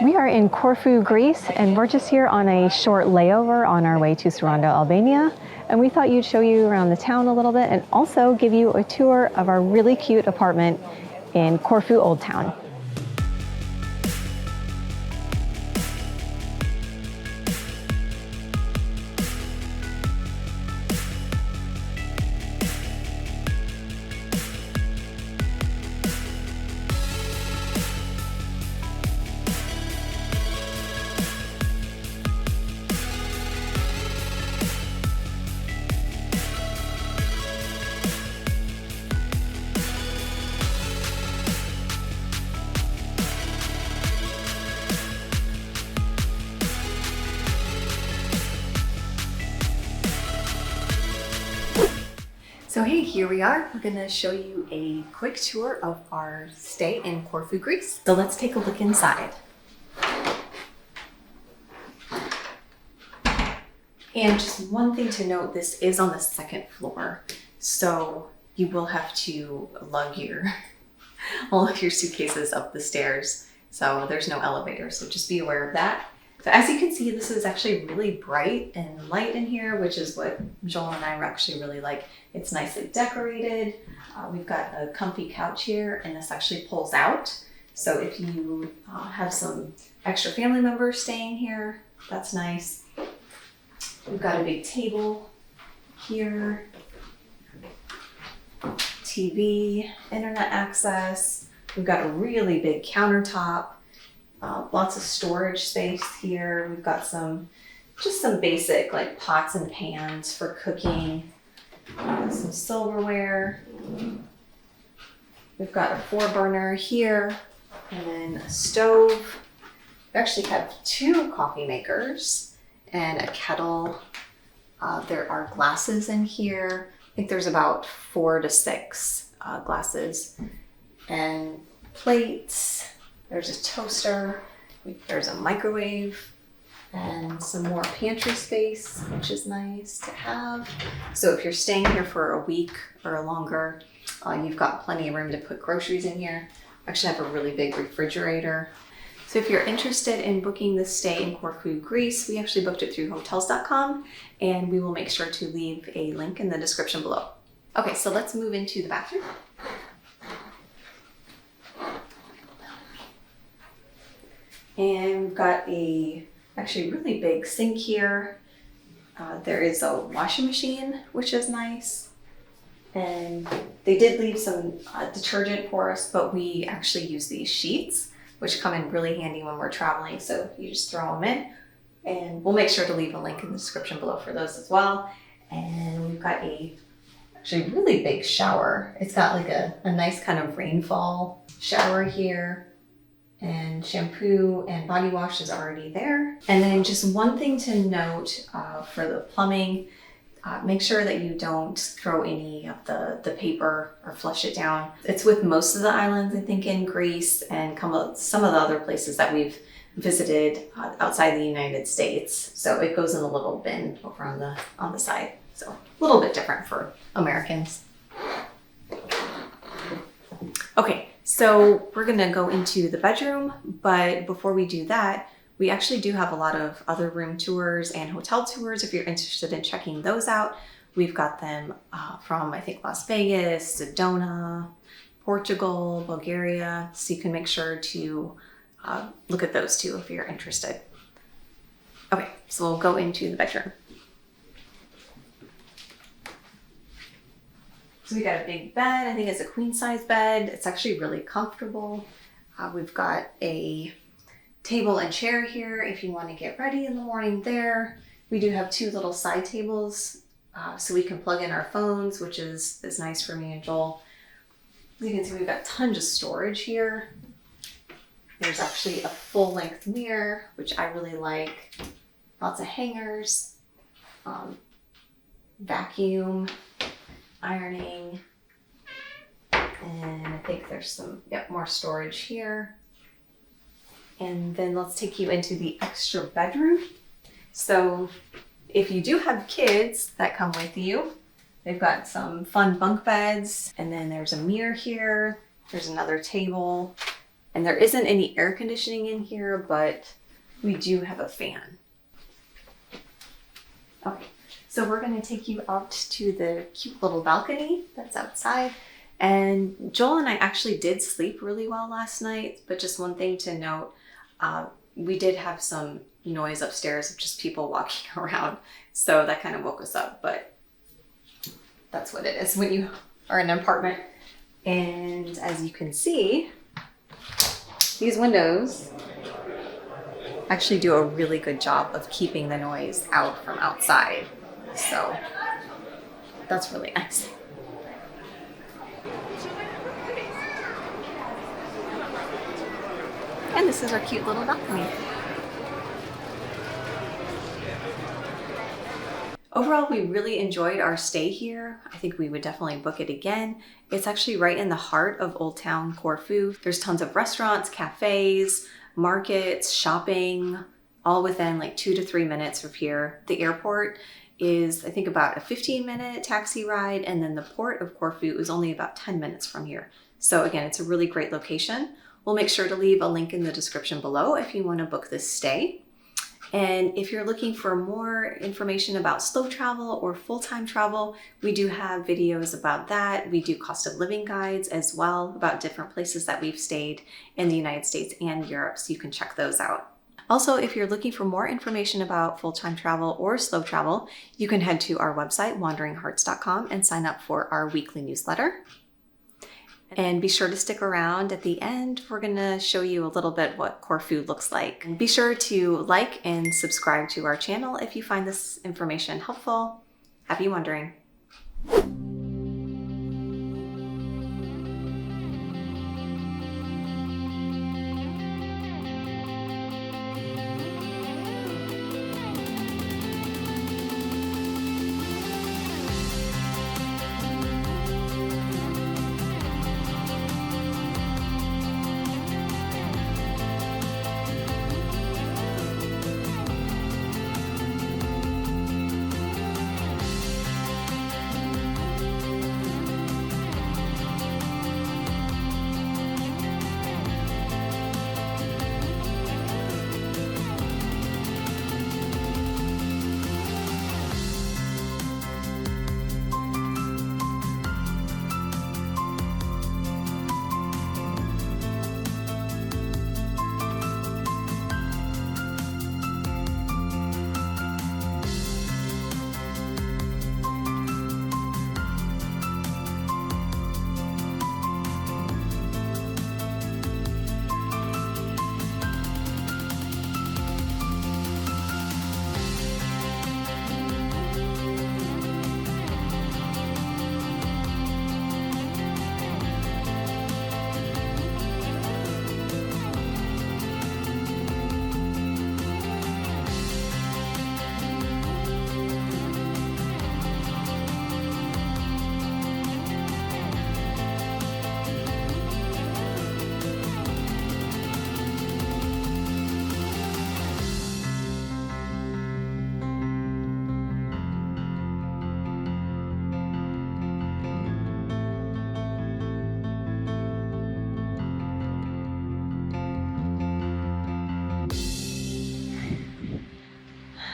We are in Corfu, Greece, and we're just here on a short layover on our way to Saranda, Albania. And we thought you'd show you around the town a little bit and also give you a tour of our really cute apartment in Corfu Old Town. So hey, here we are. We're gonna show you a quick tour of our stay in Corfu, Greece. So let's take a look inside. And just one thing to note, this is on the second floor. So you will have to lug all of your suitcases up the stairs. So there's no elevator, so just be aware of that. So as you can see, this is actually really bright and light in here, which is what Joel and I actually really like. It's nicely decorated. We've got a comfy couch here, and this actually pulls out. So if you have some extra family members staying here, that's nice. We've got a big table here, TV, internet access. We've got a really big countertop. Lots of storage space here. We've got just some basic like pots and pans for cooking, some silverware. We've got a 4-burner here and then a stove. We actually have 2 coffee makers and a kettle. There are glasses in here. I think there's about 4 to 6 glasses and plates. There's a toaster, there's a microwave, and some more pantry space, which is nice to have. So if you're staying here for a week or longer, you've got plenty of room to put groceries in here. I actually have a really big refrigerator. So if you're interested in booking this stay in Corfu, Greece, we actually booked it through hotels.com, and we will make sure to leave a link in the description below. Okay, so let's move into the bathroom. And we've got actually really big sink here. There is a washing machine, which is nice. And they did leave some detergent for us, but we actually use these sheets, which come in really handy when we're traveling. So you just throw them in, and we'll make sure to leave a link in the description below for those as well. And we've got actually really big shower. It's got like a nice kind of rainfall shower here. And shampoo and body wash is already there. And then just one thing to note for the plumbing, make sure that you don't throw any of the paper or flush it down. It's with most of the islands, I think, in Greece and some of the other places that we've visited outside the United States. So it goes in a little bin over on the side. So a little bit different for Americans. Okay. So we're gonna go into the bedroom, but before we do that, we actually do have a lot of other room tours and hotel tours. If you're interested in checking those out, we've got them from, I think, Las Vegas, Sedona, Portugal, Bulgaria. So you can make sure to look at those too if you're interested. Okay, so we'll go into the bedroom. So we got a big bed. I think it's a queen size bed. It's actually really comfortable. We've got a table and chair here if you want to get ready in the morning there. We do have 2 little side tables so we can plug in our phones, which is nice for me and Joel. As you can see, we've got tons of storage here. There's actually a full length mirror, which I really like. Lots of hangers, vacuum, ironing, and I think there's some more storage here. And then let's take you into the extra bedroom. So if you do have kids that come with you, they've got some fun bunk beds, and then there's a mirror here. There's another table, And there isn't any air conditioning in here, but we do have a fan. Okay, so we're gonna take you out to the cute little balcony that's outside. And Joel and I actually did sleep really well last night, but just one thing to note, we did have some noise upstairs of just people walking around. So that kind of woke us up, but that's what it is when you are in an apartment. And as you can see, these windows actually do a really good job of keeping the noise out from outside. So that's really nice. And this is our cute little balcony. Overall, we really enjoyed our stay here. I think we would definitely book it again. It's actually right in the heart of Old Town Corfu. There's tons of restaurants, cafes, markets, shopping, all within like 2 to 3 minutes of here. The airport is, I think, about a 15-minute taxi ride, and then the port of Corfu is only about 10 minutes from here. So again, it's a really great location. We'll make sure to leave a link in the description below if you want to book this stay. And if you're looking for more information about slow travel or full-time travel, we do have videos about that. We do cost of living guides as well about different places that we've stayed in the United States and Europe, so you can check those out. Also, if you're looking for more information about full-time travel or slow travel, you can head to our website, wanderinghearts.com, and sign up for our weekly newsletter. And be sure to stick around at the end. We're gonna show you a little bit what Corfu looks like. And be sure to like and subscribe to our channel if you find this information helpful. Happy wandering.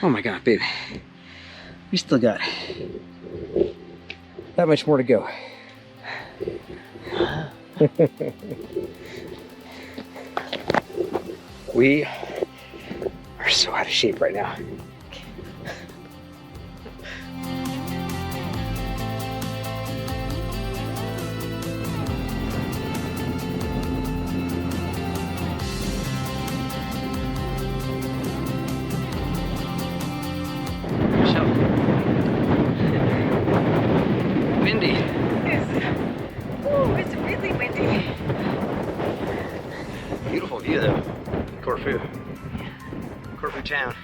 Oh my God, babe. We still got that much more to go. We are so out of shape right now. Windy. It's really windy. Beautiful view though. Corfu. Corfu town.